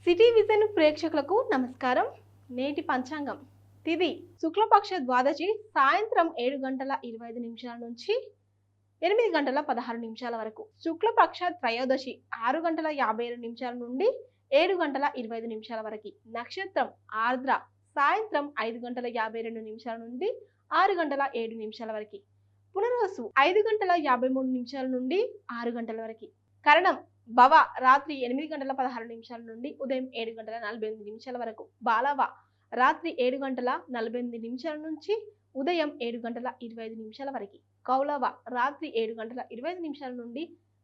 City vision ప్రేక్షకులకు నమస్కారం. నేటి పంచాంగం తిథి శుక్లపక్ష ద్వాదశి సాయంత్రం 7:25 నుంచి 8:16 వరకు. శుక్లపక్ష త్రయోదశి 6:57 నుండి 7:25 వరకు. నక్షత్రం ఆర్ద్ర సాయంత్రం 5:52 నుండి 6:07 వరకు. పునర్వసు 5:53 నుండి 6 గంటల వరకు. కరణం భవ రాత్రి 8:16 నుండి ఉదయం 7:48 వరకు. బాలవ రాత్రి 7:48 నుంచి ఉదయం 7:25 వరకు. కౌలవ రాత్రి 7:25 నుండి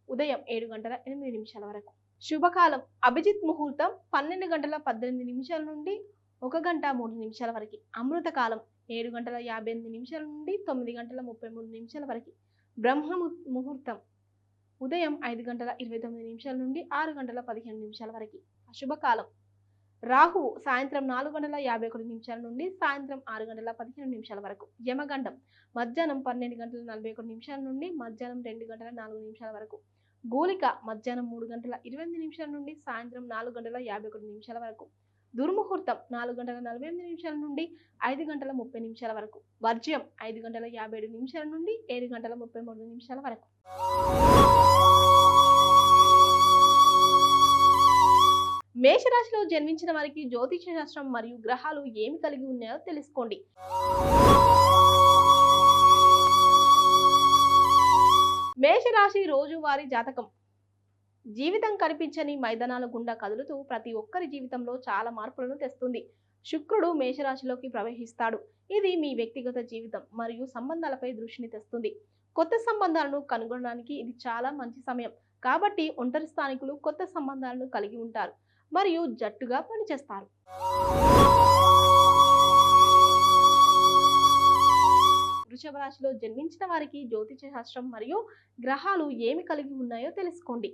ఉదయం 7:08 వరకు. శుభకాలం అభిజిత్ ముహూర్తం 12:18 నుండి 1:03 వరకు. అమృతకాలం 7:58 నుండి 9:33 వరకు. బ్రహ్మ ముహూర్తం ఉదయం 5:29 నుండి 6:15 వరకు. అశుభకాలం రాహు సాయంత్రం 4:51 నుండి సాయంత్రం 6:15 వరకు. యమగండం మధ్యాహ్నం 12:41 నుండి మధ్యాహ్నం 2:04 వరకు. గూలిక మధ్యాహ్నం 3:28 నుండి సాయంత్రం 4:51 వరకు. దుర్ముహూర్తం 4:48 నుండి 5:30 వరకు. వర్జ్యం 5:57 నుండి 7:33 వరకు. మేషరాశిలో జన్మించిన వారికి జ్యోతిష శాస్త్రం మరియు గ్రహాలు ఏమి కలిగి ఉన్నాయో తెలుసుకోండి. మేషరాశి రోజువారీ జాతకం. జీవితం కనిపించని మైదానాల గుండా కదులుతూ ప్రతి ఒక్కరి జీవితంలో చాలా మార్పులను తెస్తుంది. శుక్రుడు మేషరాశిలోకి ప్రవేశిస్తాడు. ఇది మీ వ్యక్తిగత జీవితం మరియు సంబంధాలపై దృష్టిని తెస్తుంది. కొత్త సంబంధాలను కనుగొనడానికి ఇది చాలా మంచి సమయం. కాబట్టి ఒంటరి స్థానికులు కొత్త సంబంధాలను కలిగి ఉంటారు మరియు జట్టుగా పనిచేస్తారు. వృషభ రాశిలో జన్మించిన వారికి జ్యోతిష శాస్త్రం మరియు గ్రహాలు ఏమి కలిగి ఉన్నాయో తెలుసుకోండి.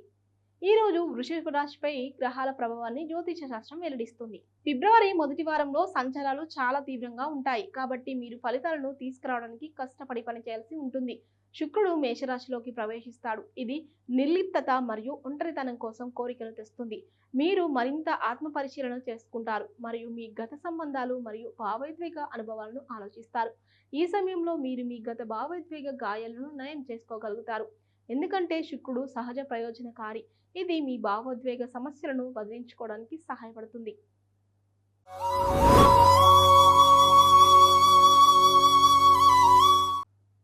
ఈ రోజు వృషభ రాశిపై గ్రహాల ప్రభావాన్ని జ్యోతిష శాస్త్రం వెల్లడిస్తుంది. ఫిబ్రవరి మొదటి వారంలో సంచారాలు చాలా తీవ్రంగా ఉంటాయి. కాబట్టి మీరు ఫలితాలను తీసుకురావడానికి కష్టపడి పనిచేయాల్సి ఉంటుంది. శుక్రుడు మేషరాశిలోకి ప్రవేశిస్తాడు. ఇది నిర్లిప్తత మరియు ఒంటరితనం కోసం కోరికలు తెస్తుంది. మీరు మరింత ఆత్మ పరిశీలన చేసుకుంటారు మరియు మీ గత సంబంధాలు మరియు భావోద్వేగ అనుభవాలను ఆలోచిస్తారు. ఈ సమయంలో మీరు మీ గత భావోద్వేగ గాయాలను నయం చేసుకోగలుగుతారు. ఎందుకంటే శుక్రుడు సహజ ప్రయోజనకారి. ఇది మీ భావోద్వేగ సమస్యలను వదిలించుకోవడానికి సహాయపడుతుంది.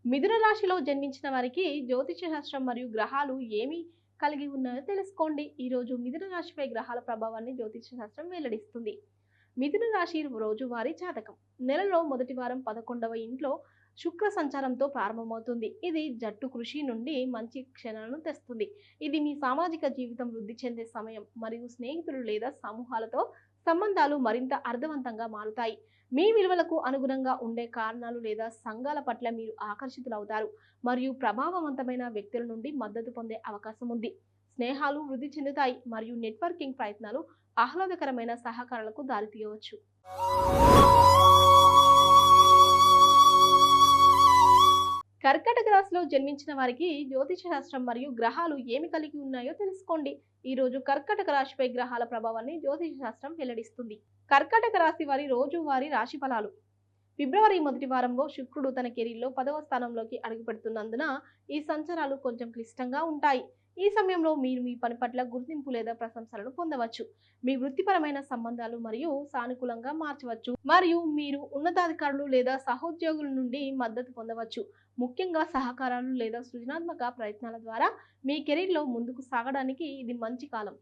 మిథున రాశిలో జన్మించిన వారికి జ్యోతిష శాస్త్రం మరియు గ్రహాలు ఏమి కలిగి ఉన్నాయో తెలుసుకోండి. ఈ రోజు మిథున రాశిపై గ్రహాల ప్రభావాన్ని జ్యోతిష శాస్త్రం వెల్లడిస్తుంది. మిథున రాశి రోజువారీ జాతకం. నెలలో మొదటి వారం 11వ ఇంట్లో శుక్ర సంచారంతో ప్రారంభమవుతుంది. ఇది జట్టు కృషి నుండి మంచి క్షణాలను తెస్తుంది. ఇది మీ సామాజిక జీవితం వృద్ధి చెందే సమయం మరియు స్నేహితులు లేదా సమూహాలతో సంబంధాలు మరింత అర్థవంతంగా మారుతాయి. మీ విలువలకు అనుగుణంగా ఉండే కారణాలు లేదా సంఘాల పట్ల మీరు ఆకర్షితులవుతారు మరియు ప్రభావవంతమైన వ్యక్తుల నుండి మద్దతు పొందే అవకాశం ఉంది. స్నేహాలు వృద్ధి చెందుతాయి మరియు నెట్వర్కింగ్ ప్రయత్నాలు ఆహ్లాదకరమైన సహకారాలకు దారితీయవచ్చు. కర్కాటక రాశిలో జన్మించిన వారికి జ్యోతిష శాస్త్రం మరియు గ్రహాలు ఏమి కలిగి ఉన్నాయో తెలుసుకోండి. ఈ రోజు కర్కాటక రాశిపై గ్రహాల ప్రభావాన్ని జ్యోతిష శాస్త్రం వెల్లడిస్తుంది. కర్కాటక రాశి వారి రోజువారీ రాశి ఫలాలు. ఫిబ్రవరి మొదటి వారంలో శుక్రుడు తన కెరీర్లో 10వ స్థానంలోకి అడుగుపెడుతున్నందున ఈ సంచారాలు కొంచెం క్లిష్టంగా ఉంటాయి. ఈ సమయంలో మీరు మీ పని పట్ల గుర్తింపు లేదా ప్రశంసలను పొందవచ్చు. మీ వృత్తిపరమైన సంబంధాలు మరియు సానుకూలంగా మార్చవచ్చు మరియు మీరు ఉన్నతాధికారులు లేదా సహోద్యోగుల నుండి మద్దతు పొందవచ్చు. ముఖ్యంగా సహకారాలు లేదా సృజనాత్మక ప్రయత్నాల ద్వారా మీ కెరీర్లో ముందుకు సాగడానికి ఇది మంచి కాలం.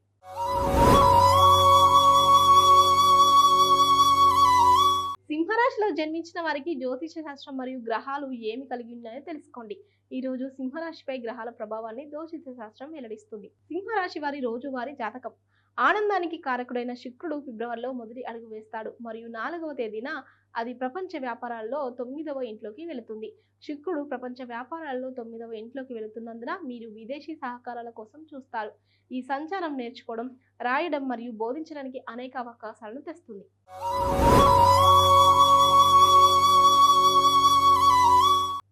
సింహరాశిలో జన్మించిన వారికి జ్యోతిష శాస్త్రం మరియు గ్రహాలు ఏమి కలిగి ఉన్నాయో తెలుసుకోండి. ఈ రోజు సింహరాశిపై గ్రహాల ప్రభావాన్ని జ్యోతిష శాస్త్రం వెల్లడిస్తుంది. సింహరాశి వారి రోజువారీ జాతకం. ఆనందానికి కారకుడైన శుక్రుడు ఫిబ్రవరిలో మొదటి అడుగు వేస్తాడు మరియు 4వ తేదీన అది ప్రపంచ వ్యాపారాల్లో 9వ ఇంట్లోకి వెళుతుంది. శుక్రుడు ప్రపంచ వ్యాపారాల్లో 9వ ఇంట్లోకి వెళుతున్నందున మీరు విదేశీ సహకారాల కోసం చూస్తారు. ఈ సంచారం నేర్చుకోవడం, రాయడం మరియు బోధించడానికి అనేక అవకాశాలను తెస్తుంది.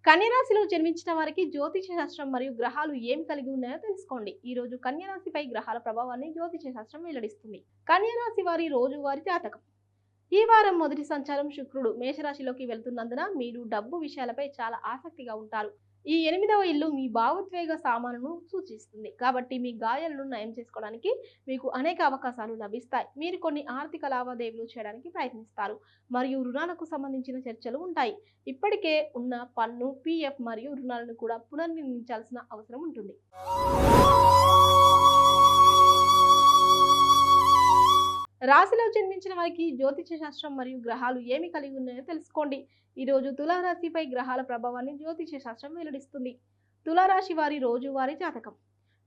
కన్య రాశిలో జన్మించిన వారికి జ్యోతిష శాస్త్రం మరియు గ్రహాలు ఏమి కలిగి ఉన్నాయో తెలుసుకోండి. ఈ రోజు కన్య రాశిపై గ్రహాల ప్రభావాన్ని జ్యోతిష శాస్త్రం వెల్లడిస్తుంది. కన్య రాశి వారి రోజువారీ జాతకం. ఈ వారం మొదటి సంచారం శుక్రుడు మేషరాశిలోకి వెళ్తున్నందున మీరు డబ్బు విషయాలపై చాలా ఆసక్తిగా ఉంటారు. ఈ 8వ ఇల్లు మీ భావోద్వేగ సామానును సూచిస్తుంది. కాబట్టి మీ గాయాలను నయం చేసుకోవడానికి మీకు అనేక అవకాశాలు లభిస్తాయి. మీరు కొన్ని ఆర్థిక లావాదేవీలు చేయడానికి ప్రయత్నిస్తారు మరియు రుణాలకు సంబంధించిన చర్చలు ఉంటాయి. ఇప్పటికే ఉన్న పన్ను, పిఎఫ్ మరియు రుణాలను కూడా పునర్నిర్మించాల్సిన అవసరం ఉంటుంది. రాశిలో జన్మించిన వారికి జ్యోతిష శాస్త్రం మరియు గ్రహాలు ఏమి కలిగి ఉన్నాయో తెలుసుకోండి. ఈ రోజు తులారాశిపై గ్రహాల ప్రభావాన్ని జ్యోతిష శాస్త్రం వెల్లడిస్తుంది. తులారాశి వారి రోజువారీ జాతకం.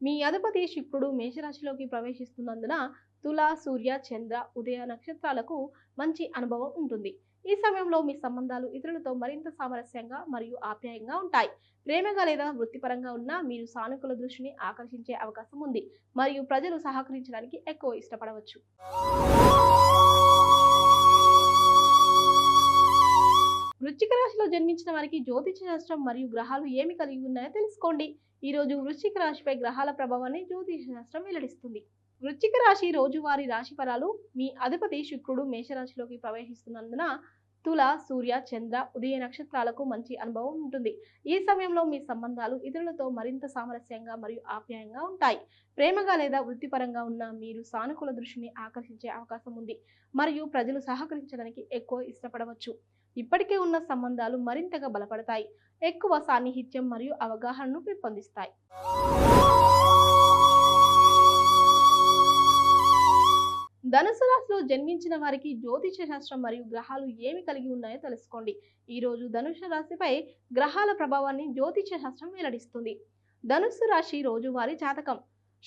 మీ అధిపతి శుక్రుడు మేషరాశిలోకి ప్రవేశిస్తున్నందున తుల, సూర్య, చంద్ర, ఉదయ నక్షత్రాలకు మంచి అనుభవం ఉంటుంది. ఈ సమయంలో మీ సంబంధాలు ఇతరులతో మరింత సామరస్యంగా మరియు ఆప్యాయంగా ఉంటాయి. ప్రేమగా లేదా వృత్తిపరంగా ఉన్న మీరు సానుకూల దృష్టిని ఆకర్షించే అవకాశం ఉంది మరియు ప్రజలు సహకరించడానికి ఎక్కువ ఇష్టపడవచ్చు. వృశ్చిక రాశిలో జన్మించిన వారికి జ్యోతిష శాస్త్రం మరియు గ్రహాలు ఏమి కలిగి ఉన్నాయో తెలుసుకోండి. ఈ రోజు వృశ్చిక రాశిపై గ్రహాల ప్రభావాన్ని జ్యోతిష శాస్త్రం వెల్లడిస్తుంది. వృశ్చిక రాశి రోజువారీ రాశి ఫలాలు. మీ అధిపతి శుక్రుడు మేషరాశిలోకి ప్రవేశిస్తున్నందున తుల, సూర్య, చంద్ర, ఉదయ నక్షత్రాలకు మంచి అనుభవం ఉంటుంది. ఈ సమయంలో మీ సంబంధాలు ఇతరులతో మరింత సామరస్యంగా మరియు ఆప్యాయంగా ఉంటాయి. ప్రేమగా లేదా వృత్తిపరంగా ఉన్న మీరు సానుకూల దృష్టిని ఆకర్షించే అవకాశం ఉంది మరియు ప్రజలు సహకరించడానికి ఎక్కువ ఇష్టపడవచ్చు. ఇప్పటికే ఉన్న సంబంధాలు మరింతగా బలపడతాయి. ఎక్కువ సాన్నిహిత్యం మరియు అవగాహనను పెంపొందిస్తాయి. ధనుసు రాశిలో జన్మించిన వారికి జ్యోతిష శాస్త్రం మరియు గ్రహాలు ఏమి కలిగి ఉన్నాయో తెలుసుకోండి. ఈ రోజు ధనుసు రాశిపై గ్రహాల ప్రభావాన్ని జ్యోతిష శాస్త్రం వెల్లడిస్తుంది. ధనుస్సు రాశి రోజువారీ జాతకం.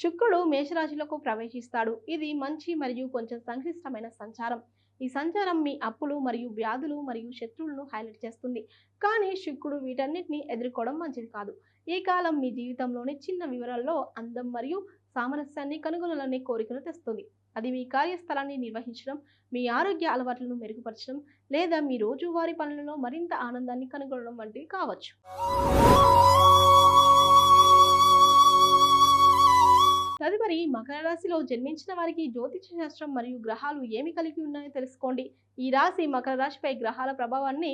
శుక్రుడు మేషరాశిలోకి ప్రవేశిస్తాడు. ఇది మంచి మరియు కొంచెం సంక్లిష్టమైన సంచారం. ఈ సంచారం మీ అప్పులు మరియు వ్యాధులు మరియు శత్రువులను హైలైట్ చేస్తుంది. కానీ శుక్రుడు వీటన్నిటిని ఎదుర్కోవడం మంచిది కాదు. ఈ కాలం మీ జీవితంలోని చిన్న వివరాల్లో అందం మరియు సామరస్యాన్ని కనుగొనాలనే కోరికను తెస్తుంది. అది మీ కార్యస్థలాన్ని నిర్వహించడం, మీ ఆరోగ్య అలవాట్లను మెరుగుపరచడం లేదా మీ రోజువారీ పనులలో మరింత ఆనందాన్ని కనుగొనడం వంటివి కావచ్చు. తదుపరి మకర రాశిలో జన్మించిన వారికి జ్యోతిష శాస్త్రం మరియు గ్రహాలు ఏమి కలిగి ఉన్నాయో తెలుసుకోండి. ఈ రాశి మకర రాశిపై గ్రహాల ప్రభావాన్ని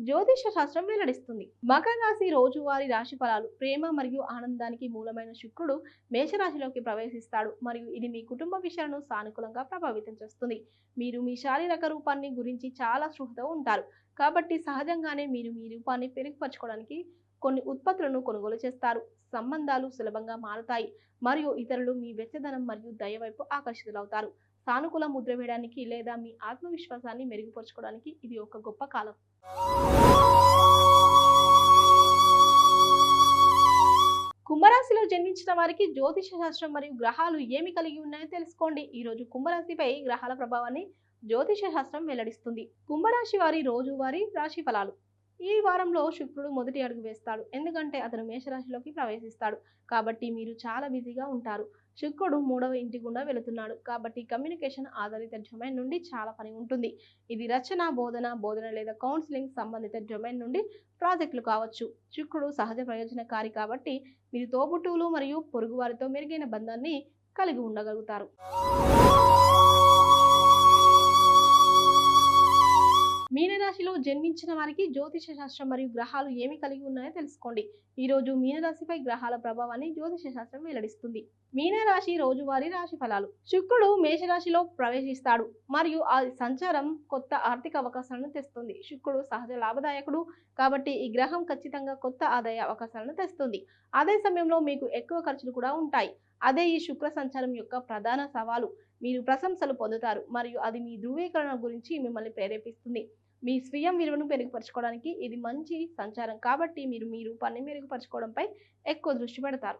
జ్యోతిష శాస్త్రం వెల్లడిస్తుంది. మకర రాశి రోజువారీ రాశి ఫలాలు. ప్రేమ మరియు ఆనందానికి మూలమైన శుక్రుడు మేషరాశిలోకి ప్రవేశిస్తాడు మరియు ఇది మీ కుటుంబ విషయాలను సానుకూలంగా ప్రభావితం చేస్తుంది. మీరు మీ శారీరక రూపాన్ని గురించి చాలా స్పృహతో ఉంటారు. కాబట్టి సహజంగానే మీరు మీ రూపాన్ని మెరుగుపరచుకోవడానికి కొన్ని ఉత్పత్తులను కొనుగోలు చేస్తారు. సంబంధాలు సులభంగా మారుతాయి మరియు ఇతరులు మీ వెచ్చదనం మరియు దయ వైపు ఆకర్షితులవుతారు. సానుకూల ముద్ర వేయడానికి లేదా మీ ఆత్మవిశ్వాసాన్ని మెరుగుపరచుకోవడానికి ఇది ఒక గొప్ప కాలం. కుంభరాశిలో జన్మించిన వారికి జ్యోతిష శాస్త్రం మరియు గ్రహాలు ఏమి కలిగి ఉన్నాయో తెలుసుకోండి. ఈ రోజు కుంభరాశిపై గ్రహాల ప్రభావాన్ని జ్యోతిష శాస్త్రం వెల్లడిస్తుంది. కుంభరాశి వారి రోజువారీ రాశి ఫలాలు. ఈ వారంలో శుక్రుడు మొదటి అడుగు వేస్తాడు, ఎందుకంటే అతను మేషరాశిలోకి ప్రవేశిస్తాడు. కాబట్టి మీరు చాలా బిజీగా ఉంటారు. శుక్రుడు 3వ ఇంటి గుండా వెళుతున్నాడు, కాబట్టి కమ్యూనికేషన్ ఆధారిత డొమైన్ నుండి చాలా పని ఉంటుంది. ఇది రచన, బోధన లేదా కౌన్సిలింగ్ సంబంధిత డొమైన్ నుండి ప్రాజెక్టులు కావచ్చు. శుక్రుడు సహజ ప్రయోజనకారి కాబట్టి మీరు తోబుట్టువులు మరియు పొరుగువారితో మెరుగైన బంధాన్ని కలిగి ఉండగలుగుతారు. మీనరాశిలో జన్మించిన వారికి జ్యోతిష శాస్త్రం మరియు గ్రహాలు ఏమి కలిగి ఉన్నాయో తెలుసుకోండి. ఈ రోజు మీనరాశిపై గ్రహాల ప్రభావాన్ని జ్యోతిష శాస్త్రం వెల్లడిస్తుంది. మీనరాశి రోజువారీ రాశి ఫలాలు. శుక్రుడు మేషరాశిలో ప్రవేశిస్తాడు మరియు ఆ సంచారం కొత్త ఆర్థిక అవకాశాలను తెస్తుంది. శుక్రుడు సహజ లాభదాయకుడు కాబట్టి ఈ గ్రహం ఖచ్చితంగా కొత్త ఆదాయ అవకాశాలను తెస్తుంది. అదే సమయంలో మీకు ఎక్కువ ఖర్చులు కూడా ఉంటాయి. అదే ఈ శుక్ర సంచారం యొక్క ప్రధాన సవాలు. మీరు ప్రశంసలు పొందుతారు మరియు అది మీ ధృవీకరణ గురించి మిమ్మల్ని ప్రేరేపిస్తుంది. మీ స్వీయ విలువను మెరుగుపరచుకోవడానికి ఇది మంచి సంచారం కాబట్టి మీరు మీ రూపాన్ని మెరుగుపరచుకోవడంపై ఎక్కువ దృష్టి పెడతారు.